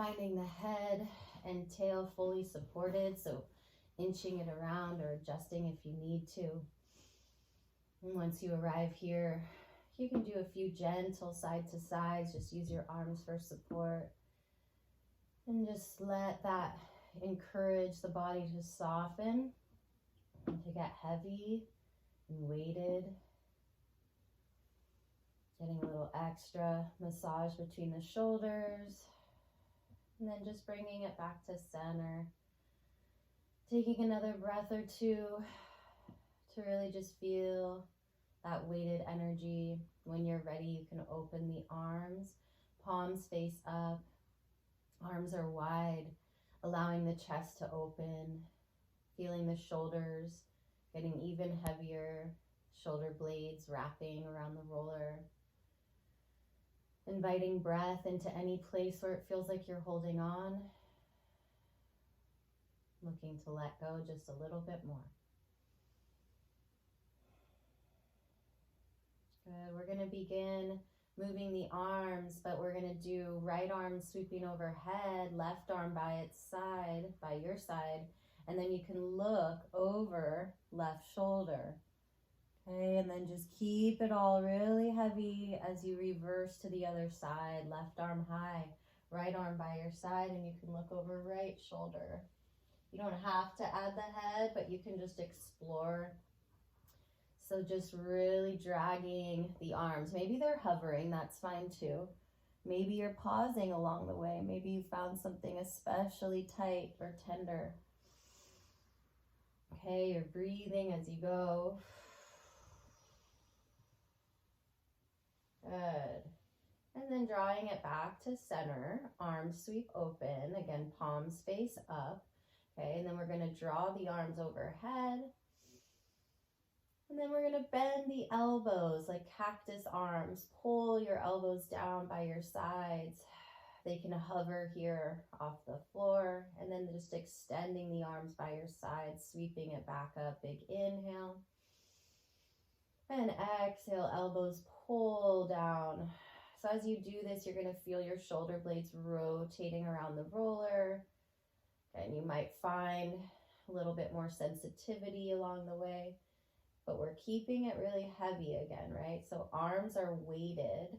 finding the head and tail fully supported, so inching it around or adjusting if you need to. And once you arrive here, you can do a few gentle side to sides. Just use your arms for support. And just let that encourage the body to soften and to get heavy and weighted. Getting a little extra massage between the shoulders. And then just bringing it back to center. Taking another breath or two to really just feel that weighted energy. When you're ready, you can open the arms, palms face up, arms are wide, allowing the chest to open, feeling the shoulders getting even heavier, shoulder blades wrapping around the roller. Inviting breath into any place where it feels like you're holding on. Looking to let go just a little bit more. Good. We're going to begin moving the arms, but we're going to do right arm sweeping overhead, left arm by its side, by your side, and then you can look over left shoulder. Okay, and then just keep it all really heavy as you reverse to the other side, left arm high, right arm by your side, and you can look over right shoulder. You don't have to add the head, but you can just explore. So just really dragging the arms. Maybe they're hovering, that's fine too. Maybe you're pausing along the way. Maybe you found something especially tight or tender. Okay, you're breathing as you go. Good. And then drawing it back to center, arms sweep open. Again, palms face up. Okay, and then we're going to draw the arms overhead. And then we're going to bend the elbows like cactus arms. Pull your elbows down by your sides. They can hover here off the floor. And then just extending the arms by your sides, sweeping it back up. Big inhale. And exhale, elbows pull down. So as you do this, you're going to feel your shoulder blades rotating around the roller. And you might find a little bit more sensitivity along the way. But we're keeping it really heavy again, right? So arms are weighted.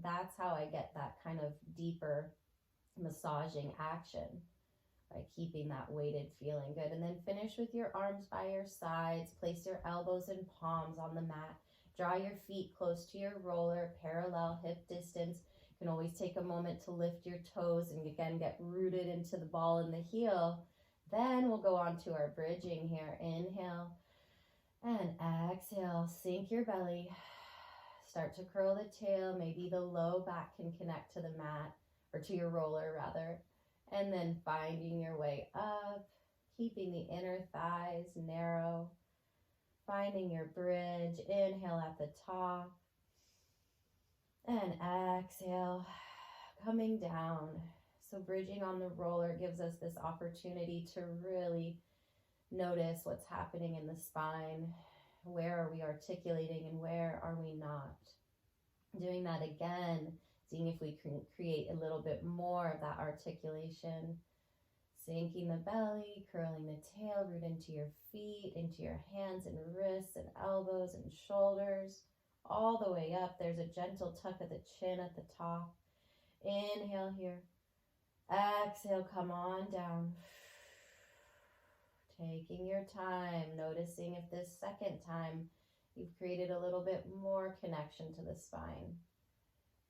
That's how I get that kind of deeper massaging action, by keeping that weighted feeling. Good. And then finish with your arms by your sides. Place your elbows and palms on the mat. Draw your feet close to your roller, parallel hip distance. You can always take a moment to lift your toes and again get rooted into the ball and the heel. Then we'll go on to our bridging here. Inhale. And exhale, sink your belly. Start to curl the tail. Maybe the low back can connect to the mat, or to your roller rather. And then finding your way up, keeping the inner thighs narrow. Finding your bridge. Inhale at the top. And exhale, coming down. So bridging on the roller gives us this opportunity to really notice what's happening in the spine. Where are we articulating and where are we not? Doing that again, seeing if we can create a little bit more of that articulation. Sinking the belly, curling the tail, root into your feet, into your hands and wrists and elbows and shoulders. All the way up. There's a gentle tuck of the chin at the top. Inhale here. Exhale, come on down. Taking your time, noticing if this second time you've created a little bit more connection to the spine.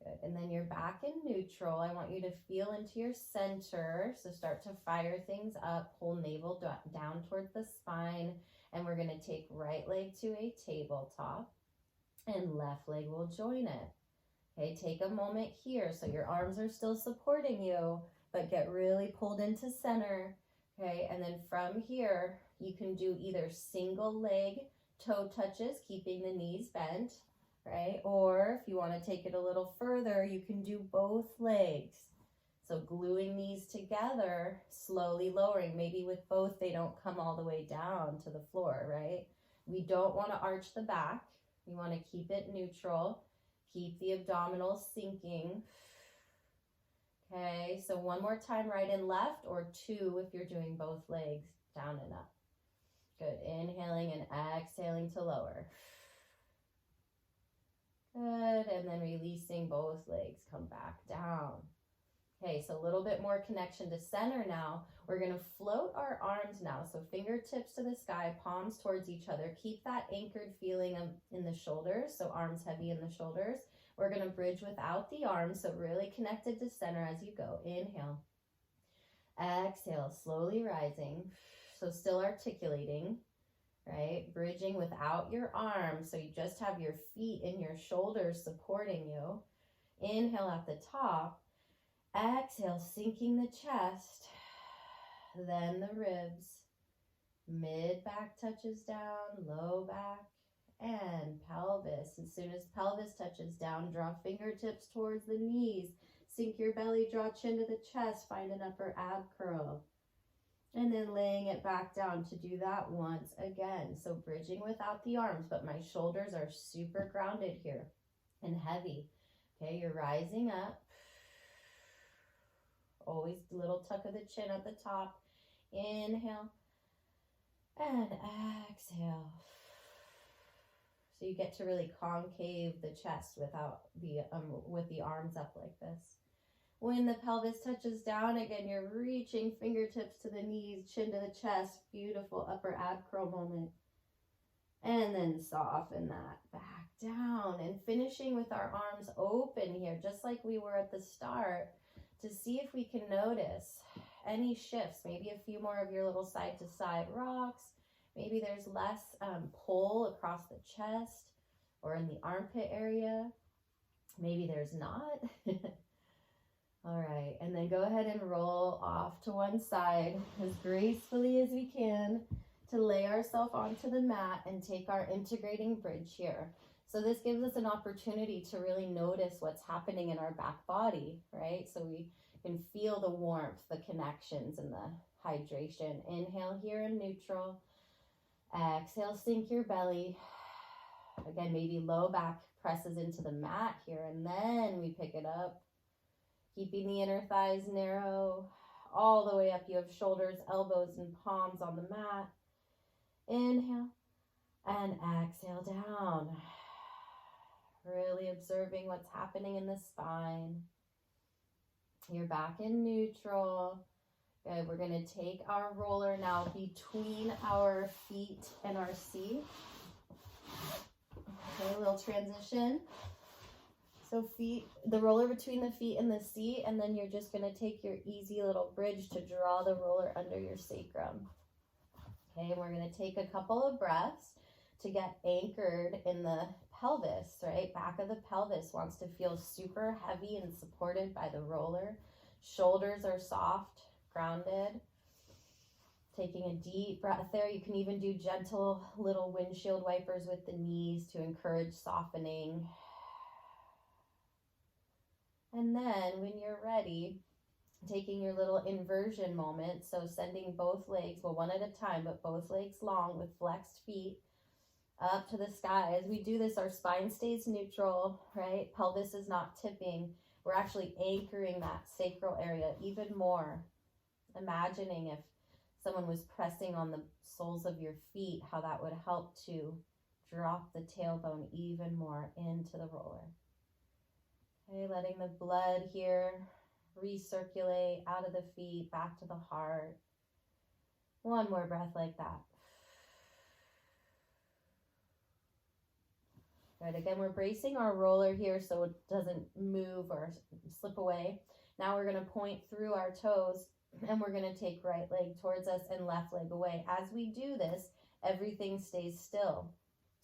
Good. And then you're back in neutral. I want you to feel into your center. So start to fire things up. Pull navel down towards the spine. And we're going to take right leg to a tabletop. And left leg will join it. Okay, take a moment here. So your arms are still supporting you, but get really pulled into center. Okay, and then from here, you can do either single leg toe touches, keeping the knees bent, right? Or if you want to take it a little further, you can do both legs. So gluing these together, slowly lowering. Maybe with both, they don't come all the way down to the floor, right? We don't want to arch the back. We want to keep it neutral. Keep the abdominals sinking. Okay, Okay, so one more time, right and left, or two if you're doing both legs, down and up. Good, inhaling and exhaling to lower. Good, and then releasing both legs, come back down. Okay, so a little bit more connection to center now. We're gonna float our arms now. So fingertips to the sky, palms towards each other. Keep that anchored feeling in the shoulders, so arms heavy in the shoulders. We're gonna bridge without the arms, so really connected to center as you go. Inhale. Exhale, slowly rising. So still articulating, right? Bridging without your arms, so you just have your feet and your shoulders supporting you. Inhale at the top. Exhale, sinking the chest, then the ribs. Mid back touches down, low back, and pelvis. As soon as pelvis touches down, draw fingertips towards the knees. Sink your belly, draw chin to the chest, find an upper ab curl. And then laying it back down to do that once again. So bridging without the arms, but my shoulders are super grounded here and heavy. Okay, you're rising up. Always a little tuck of the chin at the top. Inhale and exhale. So you get to really concave the chest without with the arms up like this. When the pelvis touches down, again, you're reaching fingertips to the knees, chin to the chest. Beautiful upper ab curl moment. And then soften that back down. And finishing with our arms open here, just like we were at the start, to see if we can notice any shifts. Maybe a few more of your little side to side rocks. Maybe there's less pull across the chest or in the armpit area. Maybe there's not. All right, and then go ahead and roll off to one side as gracefully as we can to lay ourselves onto the mat and take our integrating bridge here. So this gives us an opportunity to really notice what's happening in our back body, right? So we can feel the warmth, the connections, and the hydration. Inhale here in neutral. Exhale, sink your belly. Again, maybe low back presses into the mat here, and then we pick it up. Keeping the inner thighs narrow, all the way up. You have shoulders, elbows, and palms on the mat. Inhale and exhale down. Really observing what's happening in the spine. You're back in neutral. Good. We're going to take our roller now between our feet and our seat. Okay, a little transition. So feet, the roller between the feet and the seat, and then you're just going to take your easy little bridge to draw the roller under your sacrum. Okay, and we're going to take a couple of breaths to get anchored in the pelvis, right? Back of the pelvis wants to feel super heavy and supported by the roller. Shoulders are soft, grounded. Taking a deep breath there. You can even do gentle little windshield wipers with the knees to encourage softening. And then when you're ready, taking your little inversion moment, so sending both legs, well, one at a time, but both legs long with flexed feet up to the sky. As we do this, our spine stays neutral, right? Pelvis is not tipping. We're actually anchoring that sacral area even more. Imagining if someone was pressing on the soles of your feet, how that would help to drop the tailbone even more into the roller. Okay, letting the blood here recirculate out of the feet, back to the heart. One more breath like that. Good, again, we're bracing our roller here so it doesn't move or slip away. Now we're gonna point through our toes and we're gonna take right leg towards us and left leg away. As we do this, everything stays still.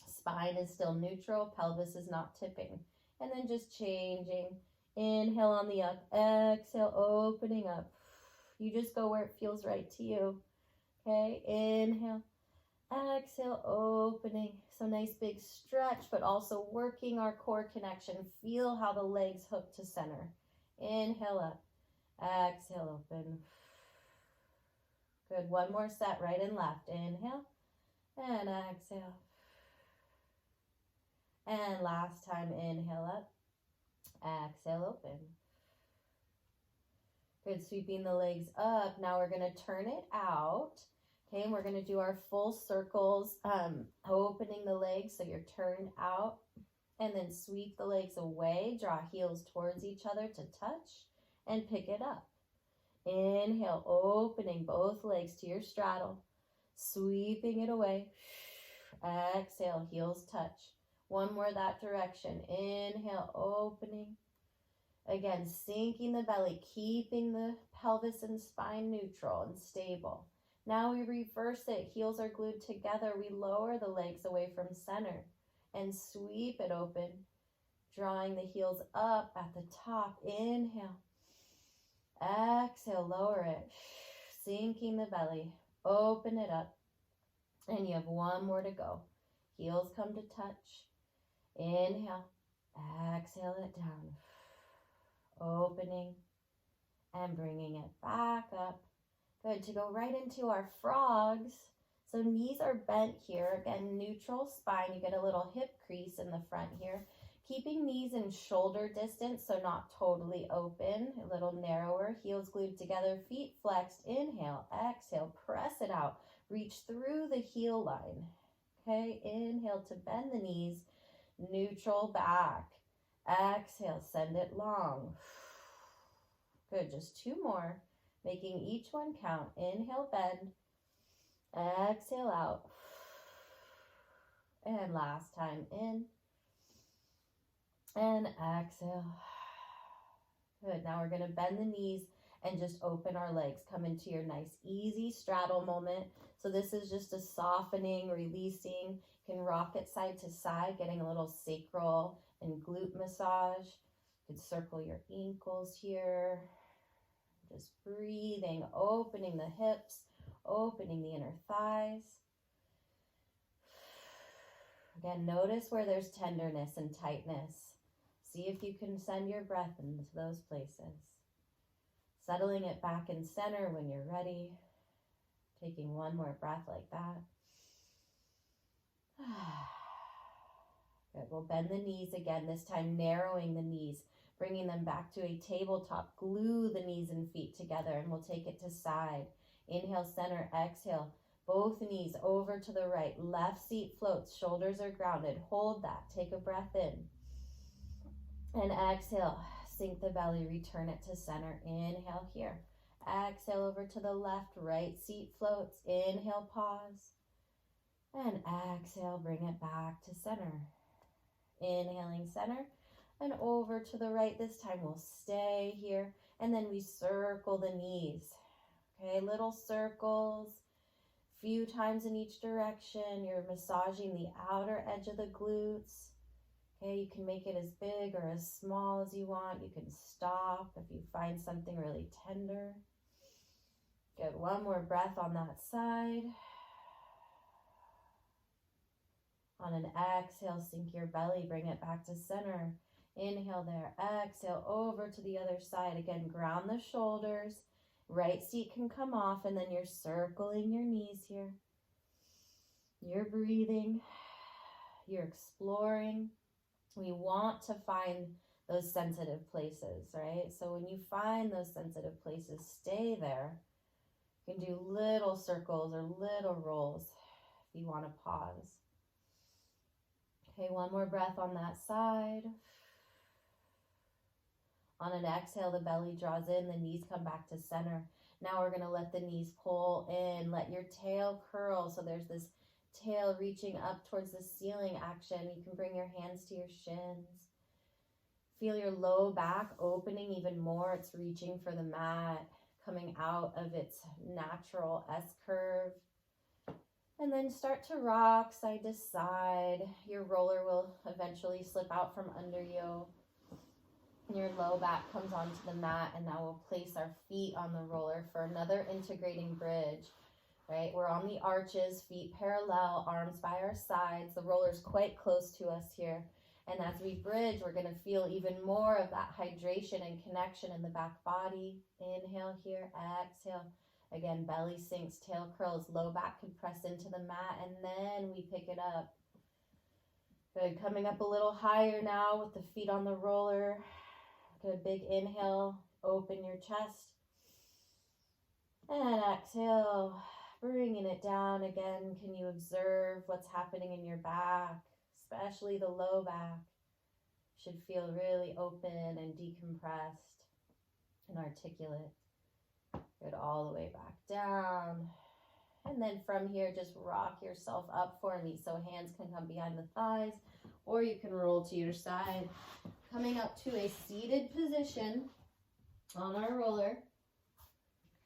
Spine is still neutral, pelvis is not tipping. And then just changing. Inhale on the up, exhale, opening up. You just go where it feels right to you. Okay, inhale, exhale, opening. So nice big stretch, but also working our core connection. Feel how the legs hook to center. Inhale up, exhale, open. Good, one more set, right and left. Inhale, and exhale. And last time, inhale up, exhale, open. Good, sweeping the legs up. Now we're going to turn it out. Okay, and we're going to do our full circles, opening the legs so you're turned out. And then sweep the legs away. Draw heels towards each other to touch and pick it up. Inhale, opening both legs to your straddle. Sweeping it away. Exhale, heels touch. One more that direction. Inhale, opening. Again, sinking the belly, keeping the pelvis and spine neutral and stable. Now we reverse it. Heels are glued together. We lower the legs away from center and sweep it open, drawing the heels up at the top. Inhale. Exhale, lower it. Sinking the belly. Open it up. And you have one more to go. Heels come to touch. Inhale. Exhale it down. Opening and bringing it back up. Good, to go right into our frogs. So knees are bent here. Again, neutral spine. You get a little hip crease in the front here. Keeping knees in shoulder distance, so not totally open. A little narrower. Heels glued together. Feet flexed. Inhale. Exhale. Press it out. Reach through the heel line. Okay, inhale to bend the knees. Neutral back. Exhale. Send it long. Good, just two more. Making each one count. Inhale, bend. Exhale out. And last time in. And exhale. Good. Now we're going to bend the knees and just open our legs. Come into your nice, easy straddle moment. So this is just a softening, releasing. You can rock it side to side, getting a little sacral and glute massage. You can circle your ankles here. Just breathing, opening the hips, opening the inner thighs. Again, notice where there's tenderness and tightness. See if you can send your breath into those places. Settling it back in center when you're ready. Taking one more breath like that. Good, we'll bend the knees again, this time narrowing the knees. Bringing them back to a tabletop. Glue the knees and feet together and we'll take it to side. Inhale, center, exhale. Both knees over to the right. Left seat floats, shoulders are grounded. Hold that. Take a breath in. And exhale, sink the belly, return it to center. Inhale here. Exhale over to the left, right seat floats. Inhale, pause. And exhale, bring it back to center. Inhaling center. And over to the right. This time we'll stay here. And then we circle the knees. Okay, little circles. Few times in each direction. You're massaging the outer edge of the glutes. Okay, you can make it as big or as small as you want. You can stop if you find something really tender. Good, one more breath on that side. On an exhale, sink your belly, bring it back to center. Inhale there, exhale over to the other side. Again, ground the shoulders. Right seat can come off and then you're circling your knees here. You're breathing. You're exploring. We want to find those sensitive places, right? So when you find those sensitive places, stay there. You can do little circles or little rolls if you want to pause. Okay, one more breath on that side. On an exhale, the belly draws in, the knees come back to center. Now we're going to let the knees pull in, let your tail curl. So there's this tail reaching up towards the ceiling action. You can bring your hands to your shins. Feel your low back opening even more. It's reaching for the mat, coming out of its natural S-curve. And then start to rock side to side. Your roller will eventually slip out from under you. Your low back comes onto the mat, and now we'll place our feet on the roller for another integrating bridge, right? We're on the arches, feet parallel, arms by our sides. The roller's quite close to us here. And as we bridge, we're going to feel even more of that hydration and connection in the back body. Inhale here, exhale. Again, belly sinks, tail curls, low back can press into the mat, and then we pick it up. Good, coming up a little higher now with the feet on the roller. Good, big inhale, open your chest. And exhale, bringing it down again. Can you observe what's happening in your back, especially the low back? Should feel really open and decompressed and articulate. Good, all the way back down. And then from here, just rock yourself up for me. So hands can come behind the thighs, or you can roll to your side. Coming up to a seated position on our roller.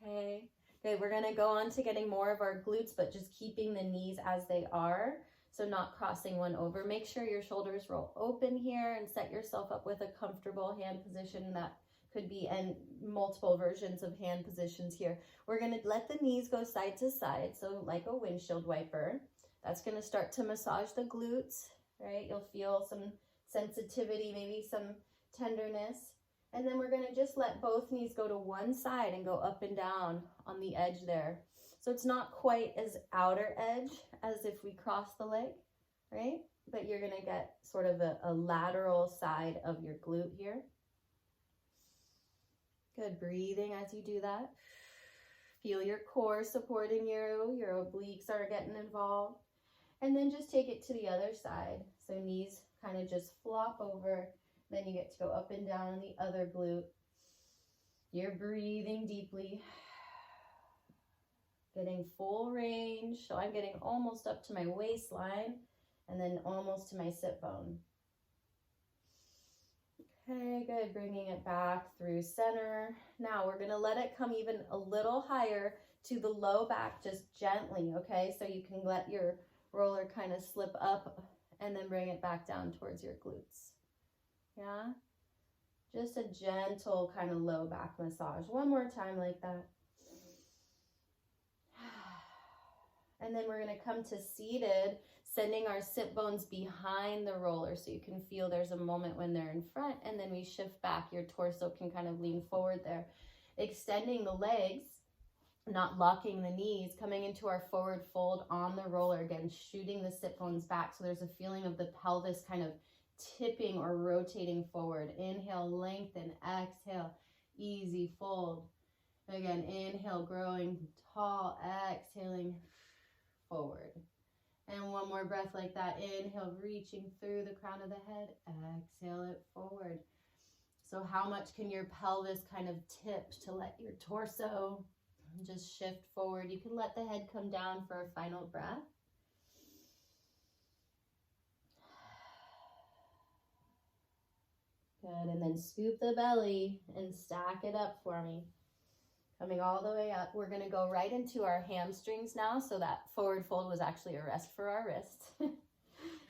Okay. Good, we're gonna go on to getting more of our glutes, but just keeping the knees as they are. So not crossing one over. Make sure your shoulders roll open here and set yourself up with a comfortable hand position. That could be and multiple versions of hand positions here. We're gonna let the knees go side to side, so like a windshield wiper. That's gonna start to massage the glutes, right? You'll feel some sensitivity, maybe some tenderness. And then we're gonna just let both knees go to one side and go up and down on the edge there. So it's not quite as outer edge as if we cross the leg, right? But you're gonna get sort of a lateral side of your glute here. Good, breathing as you do that. Feel your core supporting you, your obliques are getting involved. And then just take it to the other side. So knees kind of just flop over. Then you get to go up and down on the other glute. You're breathing deeply. Getting full range. So I'm getting almost up to my waistline and then almost to my sit bone. Okay, good. Bringing it back through center. Now we're going to let it come even a little higher to the low back, just gently, okay? So you can let your roller kind of slip up and then bring it back down towards your glutes. Yeah? Just a gentle kind of low back massage. One more time like that. And then we're going to come to seated, sending our sit bones behind the roller so you can feel there's a moment when they're in front, and then we shift back. Your torso can kind of lean forward there. Extending the legs, not locking the knees, coming into our forward fold on the roller, again, shooting the sit bones back so there's a feeling of the pelvis kind of tipping or rotating forward. Inhale, lengthen, exhale, easy fold. Again, inhale, growing tall, exhaling forward. And one more breath like that. Inhale, reaching through the crown of the head. Exhale it forward. So how much can your pelvis kind of tip to let your torso just shift forward? You can let the head come down for a final breath. Good, and then scoop the belly and stack it up for me. Coming all the way up, we're gonna go right into our hamstrings now. So that forward fold was actually a rest for our wrists.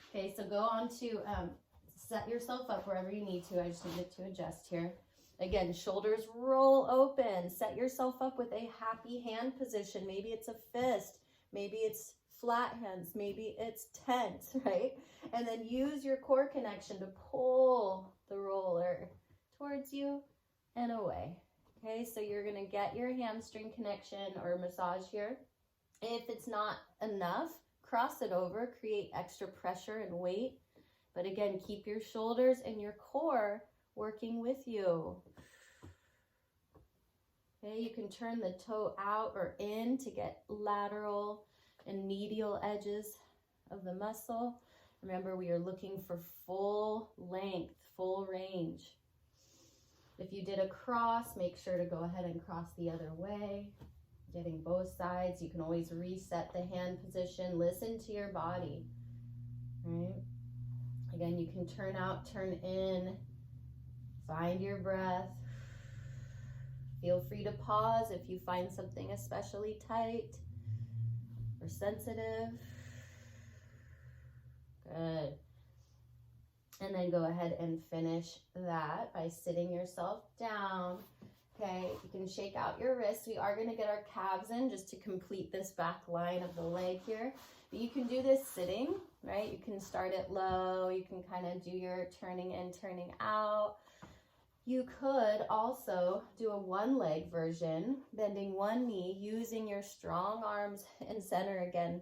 Okay, so go on to set yourself up wherever you need to. I just needed to adjust here. Again, shoulders roll open. Set yourself up with a happy hand position. Maybe it's a fist, maybe it's flat hands, maybe it's tent, right? And then use your core connection to pull the roller towards you and away. Okay, so you're gonna get your hamstring connection or massage here. If it's not enough, cross it over, create extra pressure and weight. But again, keep your shoulders and your core working with you. Okay, you can turn the toe out or in to get lateral and medial edges of the muscle. Remember, we are looking for full length, full range. If you did a cross, make sure to go ahead and cross the other way. Getting both sides. You can always reset the hand position. Listen to your body, right? Again, you can turn out, turn in. Find your breath. Feel free to pause if you find something especially tight or sensitive. Good. And then go ahead and finish that by sitting yourself down. Okay, you can shake out your wrists. We are going to get our calves in just to complete this back line of the leg here. But you can do this sitting, right? You can start it low. You can kind of do your turning in, turning out. You could also do a one-leg version, bending one knee, using your strong arms in center again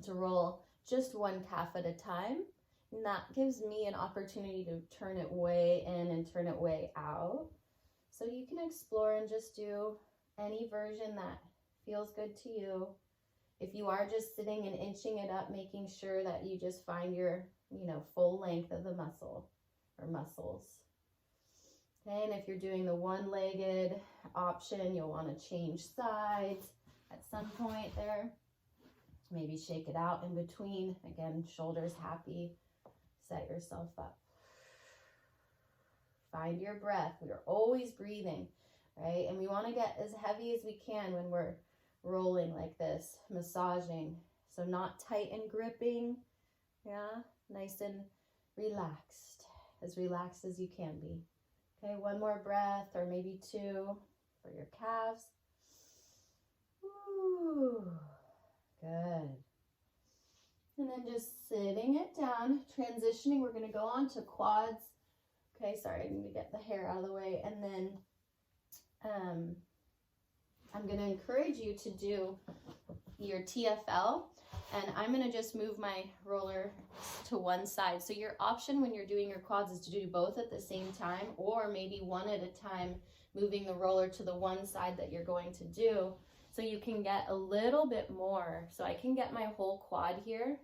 to roll just one calf at a time. And that gives me an opportunity to turn it way in and turn it way out. So you can explore and just do any version that feels good to you. If you are just sitting and inching it up, making sure that you just find your, full length of the muscle or muscles. Okay, and if you're doing the one-legged option, you'll want to change sides at some point there. Maybe shake it out in between. Again, shoulders happy. Set yourself up. Find your breath. We are always breathing, right? And we want to get as heavy as we can when we're rolling like this, massaging. So not tight and gripping, yeah? Nice and relaxed as you can be. Okay, one more breath or maybe two for your calves. Ooh, good. And then just sitting it down, transitioning. We're going to go on to quads. Okay, sorry, I need to get the hair out of the way. And then I'm going to encourage you to do your TFL. And I'm going to just move my roller to one side. So your option when you're doing your quads is to do both at the same time, or maybe one at a time, moving the roller to the one side that you're going to do, so you can get a little bit more. So I can get my whole quad here.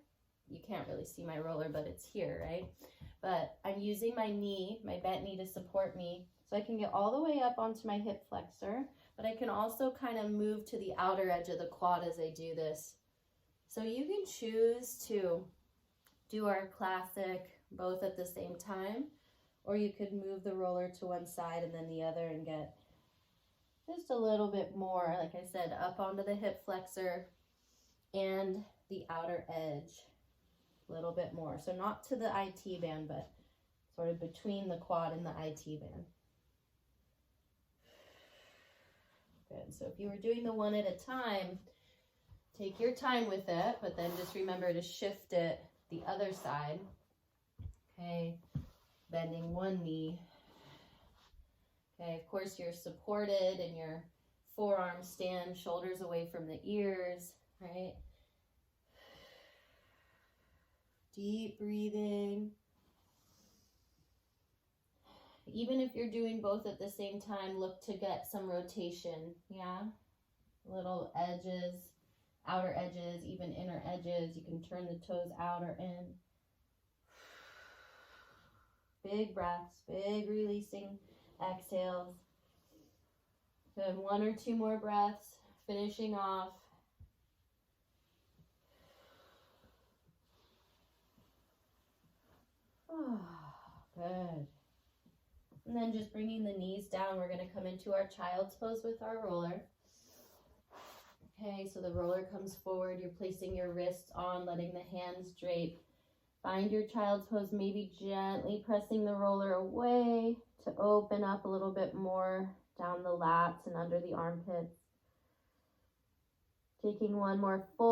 You can't really see my roller, but it's here, right? But I'm using my knee, my bent knee, to support me. So I can get all the way up onto my hip flexor, but I can also kind of move to the outer edge of the quad as I do this. So you can choose to do our classic both at the same time, or you could move the roller to one side and then the other and get just a little bit more, like I said, up onto the hip flexor and the outer edge, a little bit more. So not to the IT band, but sort of between the quad and the IT band. Good. So if you were doing the one at a time, take your time with it, but then just remember to shift it the other side. Okay, bending one knee. Okay, of course you're supported in your forearm stand, shoulders away from the ears, right? Deep breathing. Even if you're doing both at the same time, look to get some rotation, yeah? Little edges, outer edges, even inner edges. You can turn the toes out or in. Big breaths, big releasing exhales. Good, one or two more breaths, finishing off. Oh, good. And then just bringing the knees down, we're going to come into our child's pose with our roller. Okay, so the roller comes forward. You're placing your wrists on, letting the hands drape. Find your child's pose, maybe gently pressing the roller away to open up a little bit more down the lats and under the armpits. Taking one more full